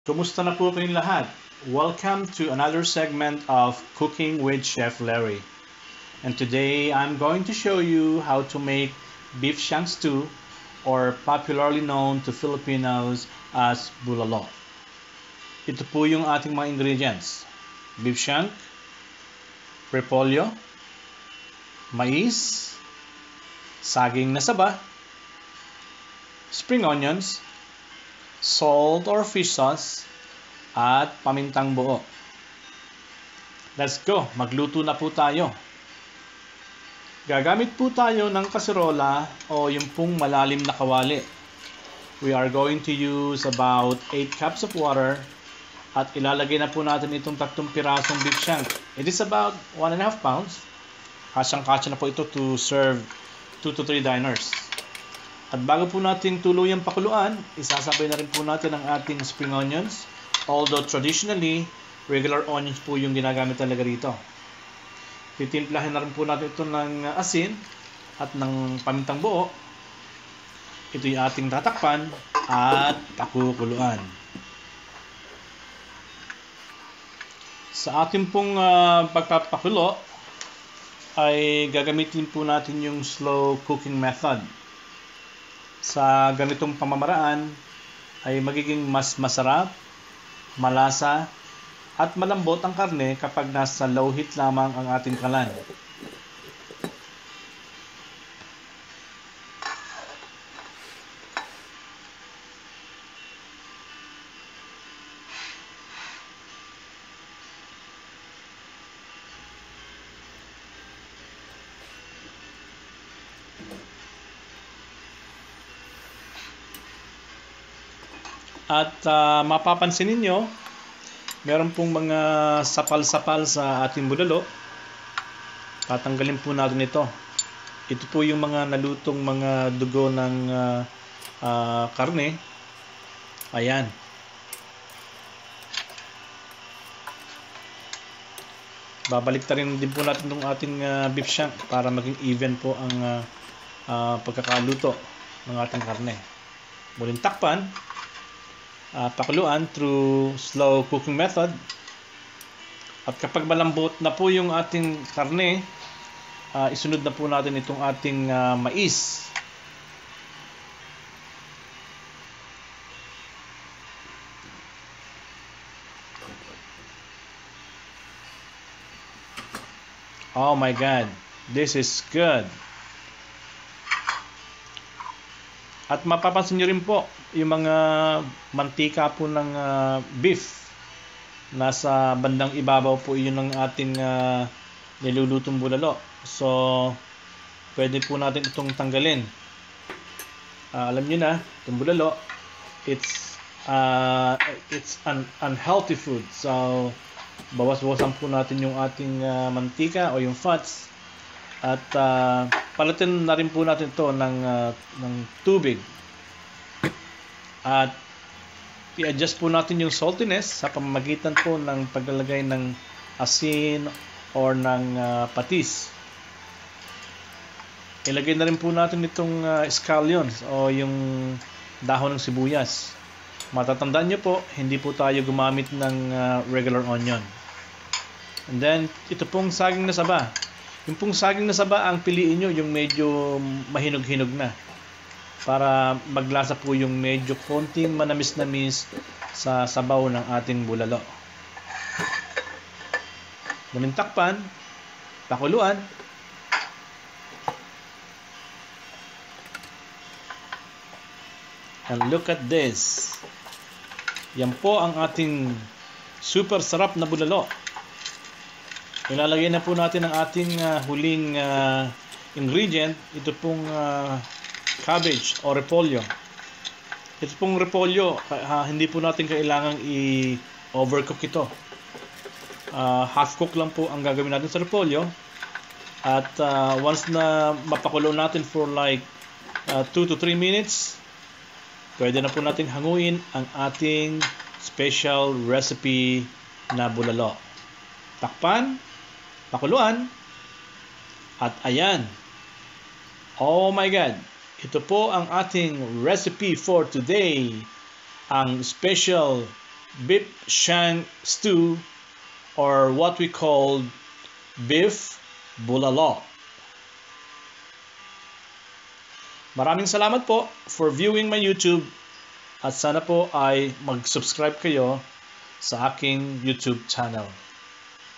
Kumusta na po kayong lahat? Welcome to another segment of Cooking with Chef Larry. And today I'm going to show you how to make beef shank stew, or popularly known to Filipinos as bulalo. Ito po yung ating mga ingredients: beef shank, repolyo, mais, saging na saba, spring onions, salt or fish sauce, at pamintang buo. Let's go! Magluto na po tayo. Gagamit po tayo ng kaserola o yung pong malalim na kawali. We are going to use about 8 cups of water at ilalagay na po natin itong 3 pirasong beef shank. It is about 1.5 pounds. Kasyang-kasya na po ito to serve 2 to 3 diners. At bago po natin tuluyang pakuluan, isasabay na rin po natin ang ating spring onions. Although traditionally, regular onions po yung ginagamit talaga rito. Titimplahin na rin po natin ito ng asin at ng pamintang buo. Ito yung ating tatakpan at pakukuluan. Sa ating pong pagpapakulo, ay gagamitin po natin yung slow cooking method. Sa ganitong pamamaraan ay magiging mas masarap, malasa, at malambot ang karne kapag nasa low heat lamang ang ating kalan. At mapapansin ninyo, meron pong mga sapal-sapal sa ating bulalo. Tatanggalin po natin ito. Ito po yung mga nalutong mga dugo ng karne. Ayan. Babalik rin din po natin itong ating beef shank para maging even po ang pagkakaluto ng ating karne. Muling takpan. Pakuluan through slow cooking method. At kapag malambot na po yung ating karne, isunod na po natin itong ating mais. Oh my God, this is good. At mapapansin nyo rin po yung mga mantika po ng beef. Nasa bandang ibabaw po yun ng ating nilulutong bulalo. So, pwede po natin itong tanggalin. Alam nyo na, itong bulalo, it's an unhealthy food. So, bawas-bawasan po natin yung ating mantika o yung fats. At palitan na rin po natin ito ng tubig. At i-adjust po natin yung saltiness sa pamamagitan po ng paglalagay ng asin or ng patis. Ilagay na rin po natin itong scallions o yung dahon ng sibuyas. Matatandaan nyo po, hindi po tayo gumamit ng regular onion. And then, ito pong saging na saba. Yung pong saging na saba, ang piliin nyo yung medyo mahinog-hinog na. Para maglasa po yung medyo konting manamis-namis sa sabaw ng ating bulalo. Muling takpan, pakuluan. And look at this. Yan po ang ating super sarap na bulalo. Ilalagay na po natin ang ating huling ingredient. Ito pong cabbage o repolyo. Ito pong repolyo, hindi po natin kailangang i-overcook ito. Half cook lang po ang gagawin natin sa repolyo. At once na mapakulo natin for like 2 to 3 minutes, pwede na po natin hanguin ang ating special recipe na bulalo. Takpan, pakuluan, at ayan. Oh my God! Ito po ang ating recipe for today. Ang special beef shank stew, or what we call beef bulalo. Maraming salamat po for viewing my YouTube at sana po ay mag-subscribe kayo sa aking YouTube channel.